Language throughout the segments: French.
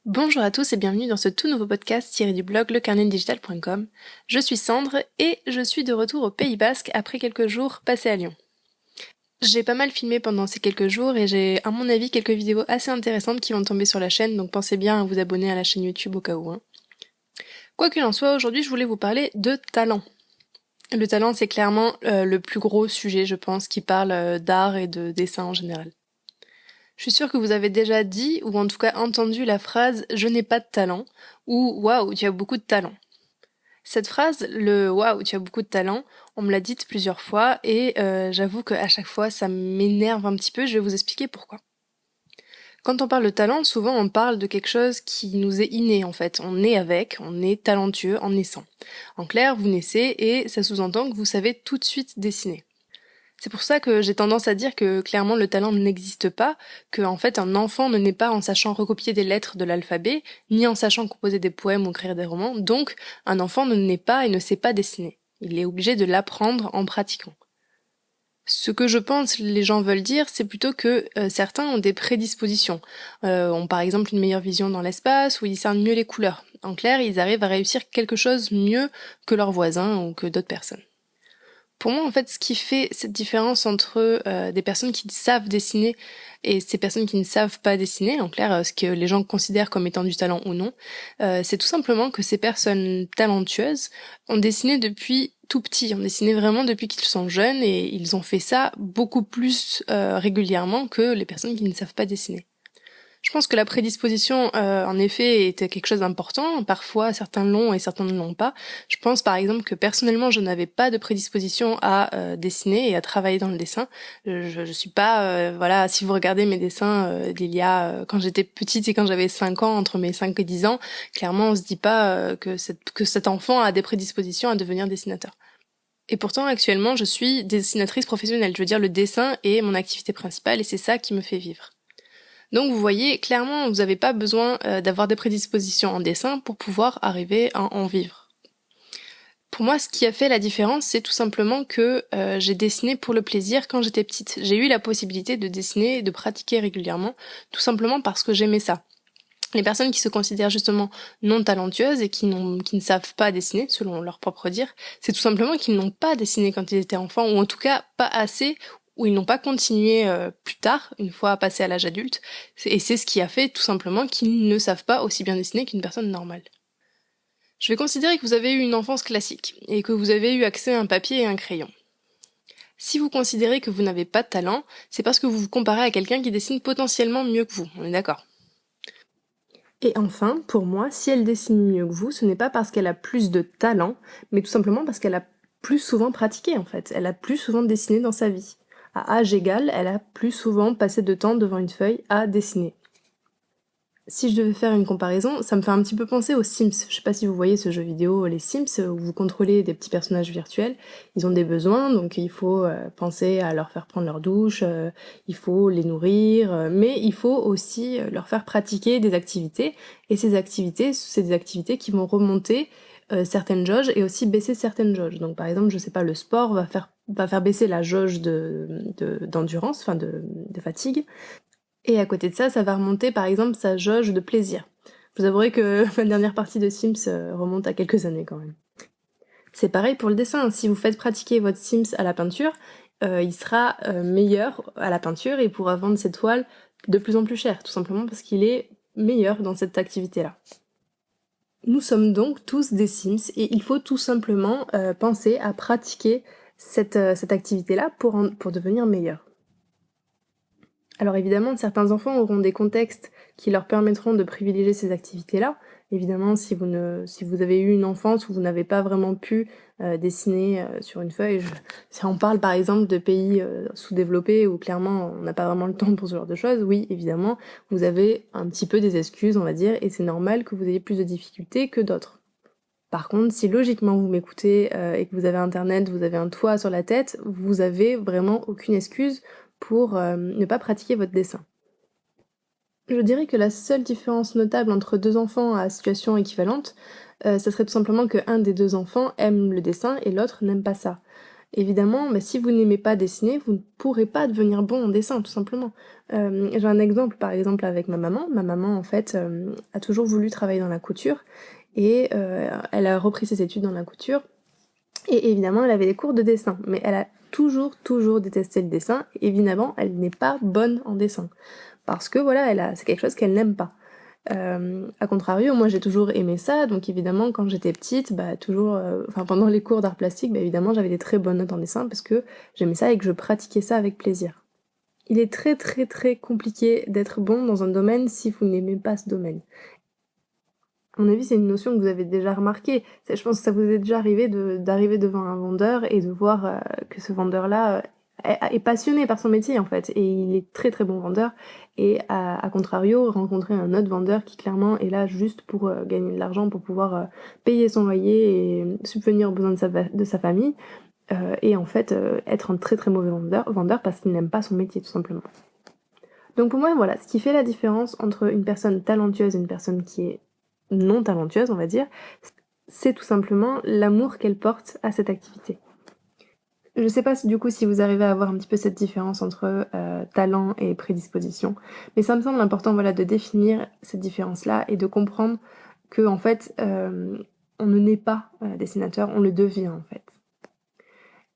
Bonjour à tous et bienvenue dans ce tout nouveau podcast tiré du blog lecarnetdigital.com. Je suis Sandre et je suis de retour au Pays Basque après quelques jours passés à Lyon. J'ai pas mal filmé pendant ces quelques jours et j'ai à mon avis quelques vidéos assez intéressantes qui vont tomber sur la chaîne, donc pensez bien à vous abonner à la chaîne YouTube au cas où. Quoi qu'il en soit, aujourd'hui je voulais vous parler de talent. Le talent c'est clairement le plus gros sujet je pense qui parle d'art et de dessin en général. Je suis sûre que vous avez déjà dit, ou en tout cas entendu la phrase « je n'ai pas de talent » ou « waouh, tu as beaucoup de talent ». Cette phrase, le « waouh, tu as beaucoup de talent », on me l'a dite plusieurs fois et j'avoue qu'à chaque fois ça m'énerve un petit peu, je vais vous expliquer pourquoi. Quand on parle de talent, souvent on parle de quelque chose qui nous est inné en fait, on est avec, on est talentueux en naissant. En clair, vous naissez et ça sous-entend que vous savez tout de suite dessiner. C'est pour ça que j'ai tendance à dire que clairement le talent n'existe pas, que en fait un enfant ne naît pas en sachant recopier des lettres de l'alphabet, ni en sachant composer des poèmes ou écrire des romans, donc un enfant ne naît pas et ne sait pas dessiner. Il est obligé de l'apprendre en pratiquant. Ce que je pense les gens veulent dire, c'est plutôt que certains ont des prédispositions, ont par exemple une meilleure vision dans l'espace, ou ils discernent mieux les couleurs. En clair, ils arrivent à réussir quelque chose mieux que leurs voisins ou que d'autres personnes. Pour moi, en fait, ce qui fait cette différence entre des personnes qui savent dessiner et ces personnes qui ne savent pas dessiner, en clair, ce que les gens considèrent comme étant du talent ou non, c'est tout simplement que ces personnes talentueuses ont dessiné depuis tout petit, ont dessiné vraiment depuis qu'ils sont jeunes et ils ont fait ça beaucoup plus régulièrement que les personnes qui ne savent pas dessiner. Je pense que la prédisposition, en effet, était quelque chose d'important. Parfois, certains l'ont et certains ne l'ont pas. Je pense, par exemple, que personnellement, je n'avais pas de prédisposition à dessiner et à travailler dans le dessin. Je suis pas, voilà, si vous regardez mes dessins d'il y a, quand j'étais petite et quand j'avais 5 ans, entre mes 5 et 10 ans, clairement, on se dit pas que cet enfant a des prédispositions à devenir dessinateur. Et pourtant, actuellement, je suis dessinatrice professionnelle. Je veux dire, le dessin est mon activité principale et c'est ça qui me fait vivre. Donc vous voyez, clairement, vous n'avez pas besoin d'avoir des prédispositions en dessin pour pouvoir arriver à en vivre. Pour moi, ce qui a fait la différence, c'est tout simplement que j'ai dessiné pour le plaisir quand j'étais petite. J'ai eu la possibilité de dessiner et de pratiquer régulièrement, tout simplement parce que j'aimais ça. Les personnes qui se considèrent justement non talentueuses et qui ne savent pas dessiner, selon leur propre dire, c'est tout simplement qu'ils n'ont pas dessiné quand ils étaient enfants, ou en tout cas pas assez, ou ils n'ont pas continué plus tard, une fois passé à l'âge adulte, et c'est ce qui a fait tout simplement qu'ils ne savent pas aussi bien dessiner qu'une personne normale. Je vais considérer que vous avez eu une enfance classique, et que vous avez eu accès à un papier et un crayon. Si vous considérez que vous n'avez pas de talent, c'est parce que vous vous comparez à quelqu'un qui dessine potentiellement mieux que vous, on est d'accord. Et enfin, pour moi, si elle dessine mieux que vous, ce n'est pas parce qu'elle a plus de talent, mais tout simplement parce qu'elle a plus souvent pratiqué en fait. Elle a plus souvent dessiné dans sa vie. À âge égal, elle a plus souvent passé de temps devant une feuille à dessiner. Si je devais faire une comparaison, ça me fait un petit peu penser aux Sims. Je sais pas si vous voyez ce jeu vidéo, les Sims, où vous contrôlez des petits personnages virtuels. Ils ont des besoins, donc il faut penser à leur faire prendre leur douche, il faut les nourrir, mais il faut aussi leur faire pratiquer des activités. Et ces activités, c'est des activités qui vont remonter certaines jauges et aussi baisser certaines jauges. Donc par exemple, je sais pas, le sport va faire baisser la jauge d'endurance, enfin de fatigue. Et à côté de ça, ça va remonter par exemple sa jauge de plaisir. Je vous avouerai que ma dernière partie de Sims remonte à quelques années quand même. C'est pareil pour le dessin, si vous faites pratiquer votre Sims à la peinture, il sera meilleur à la peinture et il pourra vendre ses toiles de plus en plus cher, tout simplement parce qu'il est meilleur dans cette activité-là. Nous sommes donc tous des Sims et il faut tout simplement penser à pratiquer cette activité-là pour devenir meilleur. Alors évidemment, certains enfants auront des contextes qui leur permettront de privilégier ces activités-là. Évidemment, si vous avez eu une enfance où vous n'avez pas vraiment pu dessiner sur une feuille, si on parle par exemple de pays sous-développés où clairement on n'a pas vraiment le temps pour ce genre de choses, oui, évidemment, vous avez un petit peu des excuses, on va dire, et c'est normal que vous ayez plus de difficultés que d'autres. Par contre, si logiquement vous m'écoutez et que vous avez internet, vous avez un toit sur la tête, vous avez vraiment aucune excuse pour ne pas pratiquer votre dessin. Je dirais que la seule différence notable entre deux enfants à situation équivalente, ça serait tout simplement que un des deux enfants aime le dessin et l'autre n'aime pas ça. Évidemment, si vous n'aimez pas dessiner, vous ne pourrez pas devenir bon en dessin, tout simplement. J'ai un exemple, par exemple, avec ma maman. Ma maman, en fait, a toujours voulu travailler dans la couture et elle a repris ses études dans la couture. Et évidemment, elle avait des cours de dessin, mais elle a toujours détesté le dessin. Évidemment, elle n'est pas bonne en dessin. Parce que voilà, c'est quelque chose qu'elle n'aime pas. À contrario, moi j'ai toujours aimé ça, donc évidemment quand j'étais petite, pendant les cours d'art plastique, évidemment j'avais des très bonnes notes en dessin parce que j'aimais ça et que je pratiquais ça avec plaisir. Il est très compliqué d'être bon dans un domaine si vous n'aimez pas ce domaine. À mon avis, c'est une notion que vous avez déjà remarquée. Je pense que ça vous est déjà arrivé d'arriver devant un vendeur et de voir que ce vendeur-là est passionné par son métier en fait. Et il est très bon vendeur. Et à contrario, rencontrer un autre vendeur qui clairement est là juste pour gagner de l'argent, pour pouvoir payer son loyer et subvenir aux besoins de sa famille. Et en fait, être un très mauvais vendeur parce qu'il n'aime pas son métier tout simplement. Donc pour moi, voilà, ce qui fait la différence entre une personne talentueuse et une personne qui est non talentueuse, on va dire, c'est tout simplement l'amour qu'elle porte à cette activité. Je sais pas du coup si vous arrivez à avoir un petit peu cette différence entre talent et prédisposition, mais ça me semble important de définir cette différence-là et de comprendre que en fait on ne naît pas dessinateur, on le devient en fait.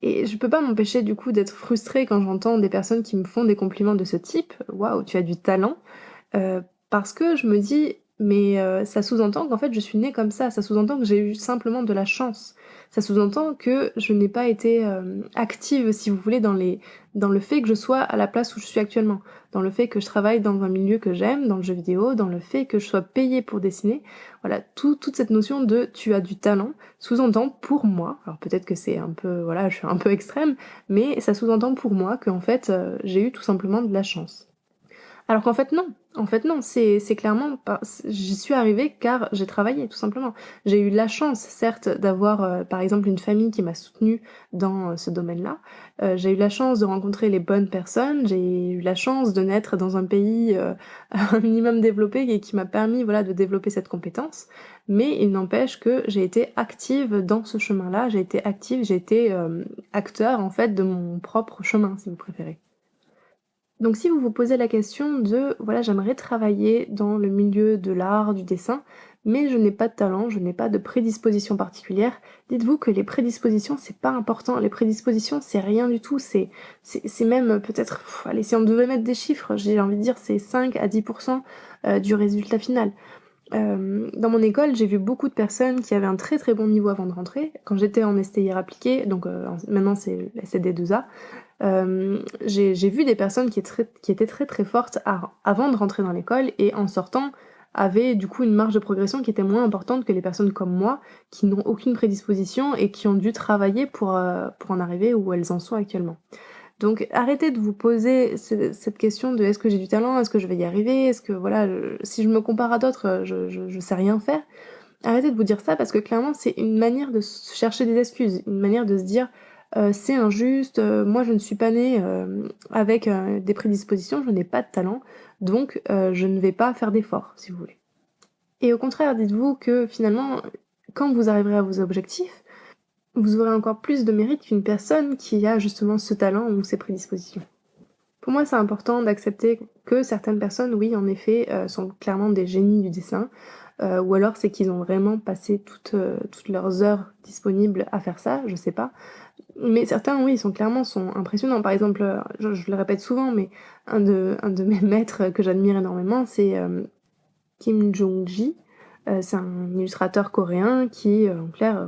Et je peux pas m'empêcher du coup d'être frustrée quand j'entends des personnes qui me font des compliments de ce type, waouh, tu as du talent, parce que je me dis, mais ça sous-entend qu'en fait je suis née comme ça sous-entend que j'ai eu simplement de la chance. Ça sous-entend que je n'ai pas été active, si vous voulez, dans le fait que je sois à la place où je suis actuellement, dans le fait que je travaille dans un milieu que j'aime, dans le jeu vidéo, dans le fait que je sois payée pour dessiner. Voilà, toute cette notion de tu as du talent sous-entend pour moi, alors peut-être que c'est un peu, voilà, je suis un peu extrême, mais ça sous-entend pour moi qu'en fait j'ai eu tout simplement de la chance. Alors qu'en fait non, c'est clairement j'y suis arrivée car j'ai travaillé tout simplement. J'ai eu la chance certes d'avoir par exemple une famille qui m'a soutenue dans ce domaine-là. J'ai eu la chance de rencontrer les bonnes personnes, j'ai eu la chance de naître dans un pays un minimum développé et qui m'a permis de développer cette compétence. Mais il n'empêche que j'ai été active dans ce chemin-là, j'ai été acteur en fait de mon propre chemin si vous préférez. Donc si vous vous posez la question de voilà, j'aimerais travailler dans le milieu de l'art, du dessin, mais je n'ai pas de talent, je n'ai pas de prédisposition particulière, dites-vous que les prédispositions c'est pas important, les prédispositions c'est rien du tout, c'est même peut-être, allez, si on devait mettre des chiffres, j'ai envie de dire c'est 5 à 10% du résultat final. Dans mon école, j'ai vu beaucoup de personnes qui avaient un très bon niveau avant de rentrer. Quand j'étais en STIR appliqué, donc maintenant c'est la CD2A, j'ai vu des personnes qui étaient très fortes avant de rentrer dans l'école et en sortant avaient du coup une marge de progression qui était moins importante que les personnes comme moi qui n'ont aucune prédisposition et qui ont dû travailler pour en arriver où elles en sont actuellement. Donc arrêtez de vous poser cette question de est-ce que j'ai du talent, est-ce que je vais y arriver, est-ce que voilà, si je me compare à d'autres, je sais rien faire. Arrêtez de vous dire ça parce que clairement c'est une manière de se chercher des excuses, une manière de se dire c'est injuste, moi je ne suis pas née avec des prédispositions, je n'ai pas de talent, donc je ne vais pas faire d'efforts si vous voulez. Et au contraire, dites-vous que finalement, quand vous arriverez à vos objectifs, vous aurez encore plus de mérite qu'une personne qui a justement ce talent ou ces prédispositions. Pour moi, c'est important d'accepter que certaines personnes, oui, en effet, sont clairement des génies du dessin, ou alors c'est qu'ils ont vraiment passé toutes leurs heures disponibles à faire ça, je sais pas. Mais certains, oui, sont impressionnants. Par exemple, je le répète souvent, mais un de mes maîtres que j'admire énormément, c'est Kim Jong-ji. C'est un illustrateur coréen qui, en clair,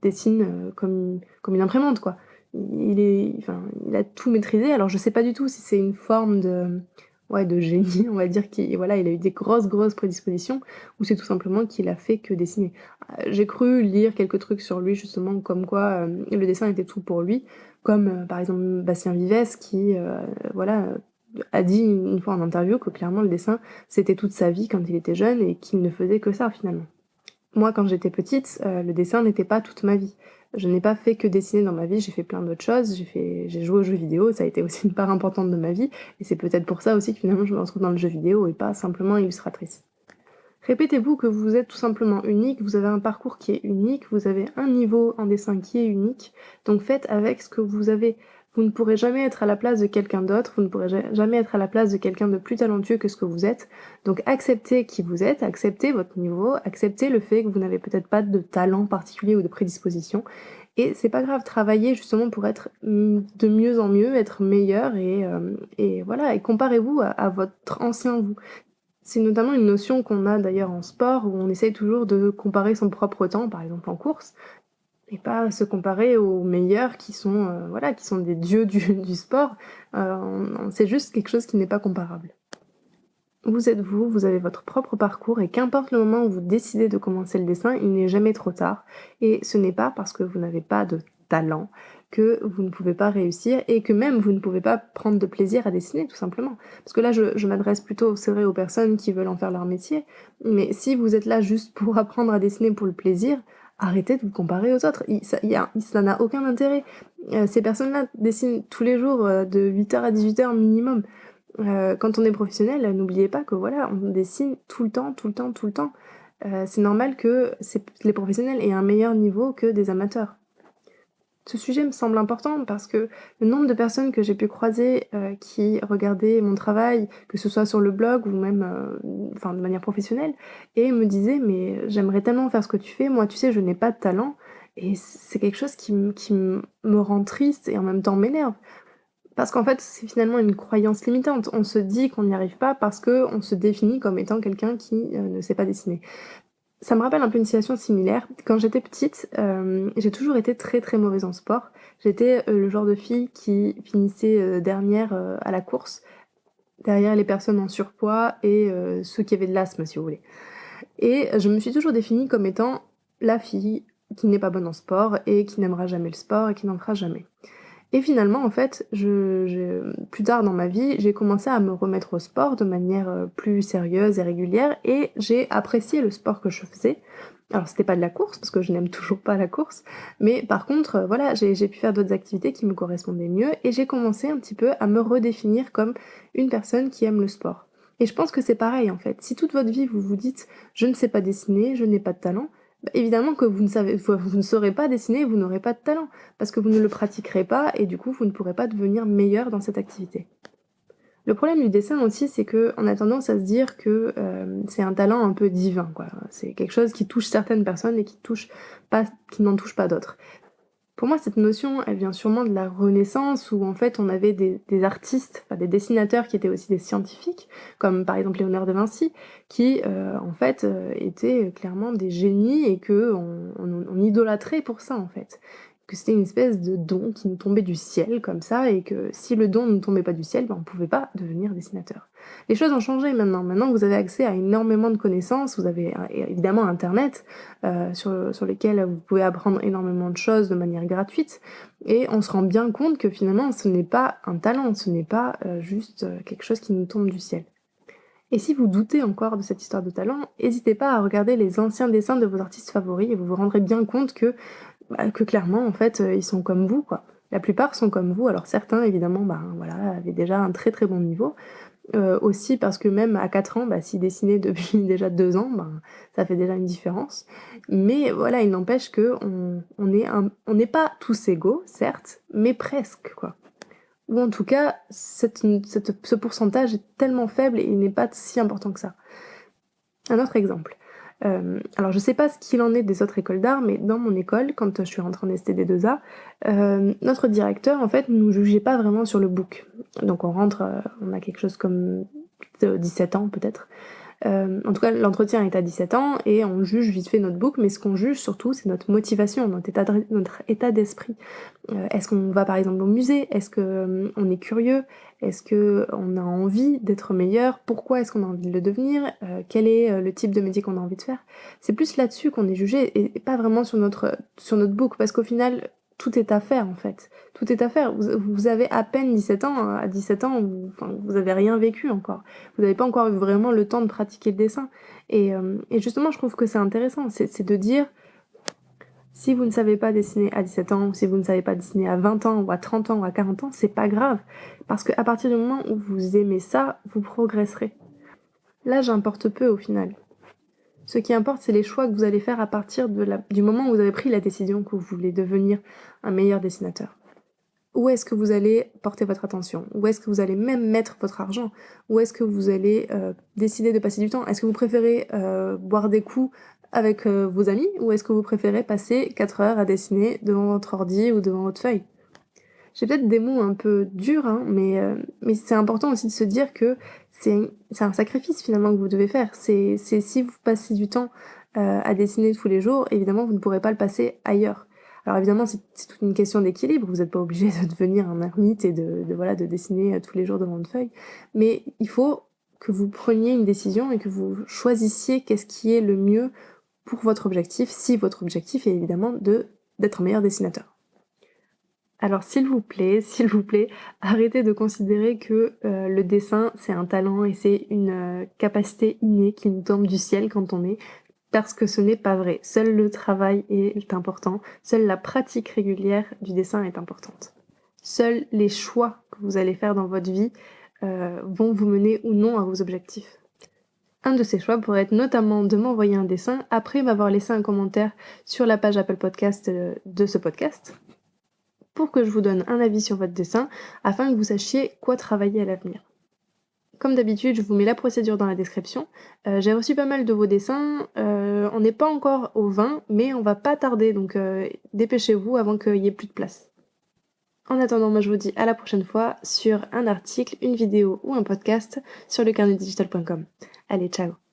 dessine comme une imprimante, quoi. Il a tout maîtrisé. Alors je sais pas du tout si c'est une forme de génie, on va dire, il a eu des grosses prédispositions, ou c'est tout simplement qu'il a fait que dessiner. J'ai cru lire quelques trucs sur lui, justement, comme quoi le dessin était tout pour lui, comme par exemple Bastien Vives qui, a dit une fois en interview que clairement le dessin c'était toute sa vie quand il était jeune et qu'il ne faisait que ça finalement. Moi quand j'étais petite, le dessin n'était pas toute ma vie. Je n'ai pas fait que dessiner dans ma vie, j'ai fait plein d'autres choses, j'ai joué aux jeux vidéo, ça a été aussi une part importante de ma vie, et c'est peut-être pour ça aussi que finalement je me retrouve dans le jeu vidéo et pas simplement illustratrice. Répétez-vous que vous êtes tout simplement unique, vous avez un parcours qui est unique, vous avez un niveau en dessin qui est unique, donc faites avec ce que vous avez. Vous ne pourrez jamais être à la place de quelqu'un d'autre, vous ne pourrez jamais être à la place de quelqu'un de plus talentueux que ce que vous êtes, donc acceptez qui vous êtes, acceptez votre niveau, acceptez le fait que vous n'avez peut-être pas de talent particulier ou de prédisposition, et c'est pas grave, travaillez justement pour être de mieux en mieux, être meilleur, et voilà, et comparez-vous à votre ancien vous. C'est notamment une notion qu'on a d'ailleurs en sport, où on essaye toujours de comparer son propre temps, par exemple en course, et pas se comparer aux meilleurs qui sont, voilà, qui sont des dieux du sport. C'est juste quelque chose qui n'est pas comparable. Vous êtes vous, vous avez votre propre parcours, et qu'importe le moment où vous décidez de commencer le dessin, il n'est jamais trop tard. Et ce n'est pas parce que vous n'avez pas de talent que vous ne pouvez pas réussir, et que même vous ne pouvez pas prendre de plaisir à dessiner, tout simplement. Parce que là, je m'adresse plutôt, c'est vrai, aux personnes qui veulent en faire leur métier, mais si vous êtes là juste pour apprendre à dessiner pour le plaisir, arrêtez de vous comparer aux autres. Ça n'a aucun intérêt. Ces personnes-là dessinent tous les jours de 8h à 18h minimum. Quand on est professionnel, n'oubliez pas que voilà, on dessine tout le temps, tout le temps, tout le temps. C'est normal que les professionnels aient un meilleur niveau que des amateurs. Ce sujet me semble important parce que le nombre de personnes que j'ai pu croiser qui regardaient mon travail, que ce soit sur le blog ou même de manière professionnelle, et me disaient mais j'aimerais tellement faire ce que tu fais, moi tu sais je n'ai pas de talent, et c'est quelque chose qui me rend triste et en même temps m'énerve. Parce qu'en fait, c'est finalement une croyance limitante. On se dit qu'on n'y arrive pas parce qu'on se définit comme étant quelqu'un qui ne sait pas dessiner. Ça me rappelle un peu une situation similaire. Quand j'étais petite, j'ai toujours été très très mauvaise en sport. J'étais le genre de fille qui finissait dernière à la course, derrière les personnes en surpoids et ceux qui avaient de l'asthme, si vous voulez. Et je me suis toujours définie comme étant la fille qui n'est pas bonne en sport et qui n'aimera jamais le sport et qui n'en fera jamais. Et finalement, en fait, plus tard dans ma vie, j'ai commencé à me remettre au sport de manière plus sérieuse et régulière, et j'ai apprécié le sport que je faisais. Alors c'était pas de la course, parce que je n'aime toujours pas la course, mais par contre, voilà, j'ai pu faire d'autres activités qui me correspondaient mieux, et j'ai commencé un petit peu à me redéfinir comme une personne qui aime le sport. Et je pense que c'est pareil en fait. Si toute votre vie vous vous dites je ne sais pas dessiner, je n'ai pas de talent, bah, évidemment que vous ne saurez pas dessiner, vous n'aurez pas de talent, parce que vous ne le pratiquerez pas et du coup vous ne pourrez pas devenir meilleur dans cette activité. Le problème du dessin aussi, c'est qu'on a tendance à se dire que c'est un talent un peu divin, quoi. C'est quelque chose qui touche certaines personnes et qui n'en touche pas d'autres. Pour moi, cette notion, elle vient sûrement de la Renaissance, où en fait on avait des artistes, enfin, des dessinateurs qui étaient aussi des scientifiques, comme par exemple Léonard de Vinci, qui en fait étaient clairement des génies et que on idolâtrait pour ça en fait. Que c'était une espèce de don qui nous tombait du ciel comme ça, et que si le don ne tombait pas du ciel, ben, on pouvait pas devenir dessinateur. Les choses ont changé maintenant. Maintenant que vous avez accès à énormément de connaissances, vous avez évidemment Internet, sur lesquels vous pouvez apprendre énormément de choses de manière gratuite, et on se rend bien compte que finalement ce n'est pas un talent, ce n'est pas juste quelque chose qui nous tombe du ciel. Et si vous doutez encore de cette histoire de talent, n'hésitez pas à regarder les anciens dessins de vos artistes favoris, et vous vous rendrez bien compte que clairement en fait ils sont comme vous, quoi. La plupart sont comme vous, alors certains évidemment voilà, avaient déjà un très très bon niveau, aussi parce que même à 4 ans, s'ils dessinaient depuis déjà 2 ans, ça fait déjà une différence. Mais voilà, il n'empêche on n'est pas tous égaux, certes, mais presque, quoi. Ou en tout cas, ce pourcentage est tellement faible et il n'est pas si important que ça. Un autre exemple. Alors je sais pas ce qu'il en est des autres écoles d'art, mais dans mon école, quand je suis rentrée en STD2A, notre directeur en fait nous jugeait pas vraiment sur le book. Donc on rentre, on a quelque chose comme 17 ans peut-être. En tout cas, l'entretien est à 17 ans et on juge vite fait notre book, mais ce qu'on juge surtout, c'est notre motivation, notre état d'esprit. Est-ce qu'on va par exemple au musée? Est-ce que on est curieux? Est-ce que on a envie d'être meilleur? Pourquoi est-ce qu'on a envie de le devenir? Quel est le type de métier qu'on a envie de faire? C'est plus là-dessus qu'on est jugé, et pas vraiment sur notre book, parce qu'au final, tout est à faire en fait. Tout est à faire. Vous avez à peine 17 ans. À 17 ans, vous avez rien vécu encore. Vous n'avez pas encore eu vraiment le temps de pratiquer le dessin. Et justement, je trouve que c'est intéressant. C'est de dire, si vous ne savez pas dessiner à 17 ans, ou si vous ne savez pas dessiner à 20 ans, ou à 30 ans, ou à 40 ans, c'est pas grave. Parce qu'à partir du moment où vous aimez ça, vous progresserez. L'âge importe peu au final. Ce qui importe, c'est les choix que vous allez faire à partir du moment où vous avez pris la décision que vous voulez devenir un meilleur dessinateur. Où est-ce que vous allez porter votre attention? Où est-ce que vous allez même mettre votre argent? Où est-ce que vous allez décider de passer du temps? Est-ce que vous préférez boire des coups avec vos amis? Ou est-ce que vous préférez passer 4 heures à dessiner devant votre ordi ou devant votre feuille? J'ai peut-être des mots un peu durs, hein, mais c'est important aussi de se dire que c'est un sacrifice finalement que vous devez faire. C'est si vous passez du temps à dessiner tous les jours, évidemment vous ne pourrez pas le passer ailleurs. Alors évidemment c'est toute une question d'équilibre, vous n'êtes pas obligé de devenir un ermite et de dessiner tous les jours devant une feuille, mais il faut que vous preniez une décision et que vous choisissiez qu'est-ce qui est le mieux pour votre objectif, si votre objectif est évidemment d'être un meilleur dessinateur. Alors s'il vous plaît, arrêtez de considérer que le dessin c'est un talent et c'est une capacité innée qui nous tombe du ciel quand on est, parce que ce n'est pas vrai. Seul le travail est important, seule la pratique régulière du dessin est importante. Seuls les choix que vous allez faire dans votre vie vont vous mener ou non à vos objectifs. Un de ces choix pourrait être notamment de m'envoyer un dessin après m'avoir laissé un commentaire sur la page Apple Podcast de ce podcast, pour que je vous donne un avis sur votre dessin, afin que vous sachiez quoi travailler à l'avenir. Comme d'habitude, je vous mets la procédure dans la description. J'ai reçu pas mal de vos dessins, on n'est pas encore au 20, mais on va pas tarder, donc dépêchez-vous avant qu'il y ait plus de place. En attendant, moi je vous dis à la prochaine fois sur un article, une vidéo ou un podcast sur lecarnetdigital.com. Allez, ciao!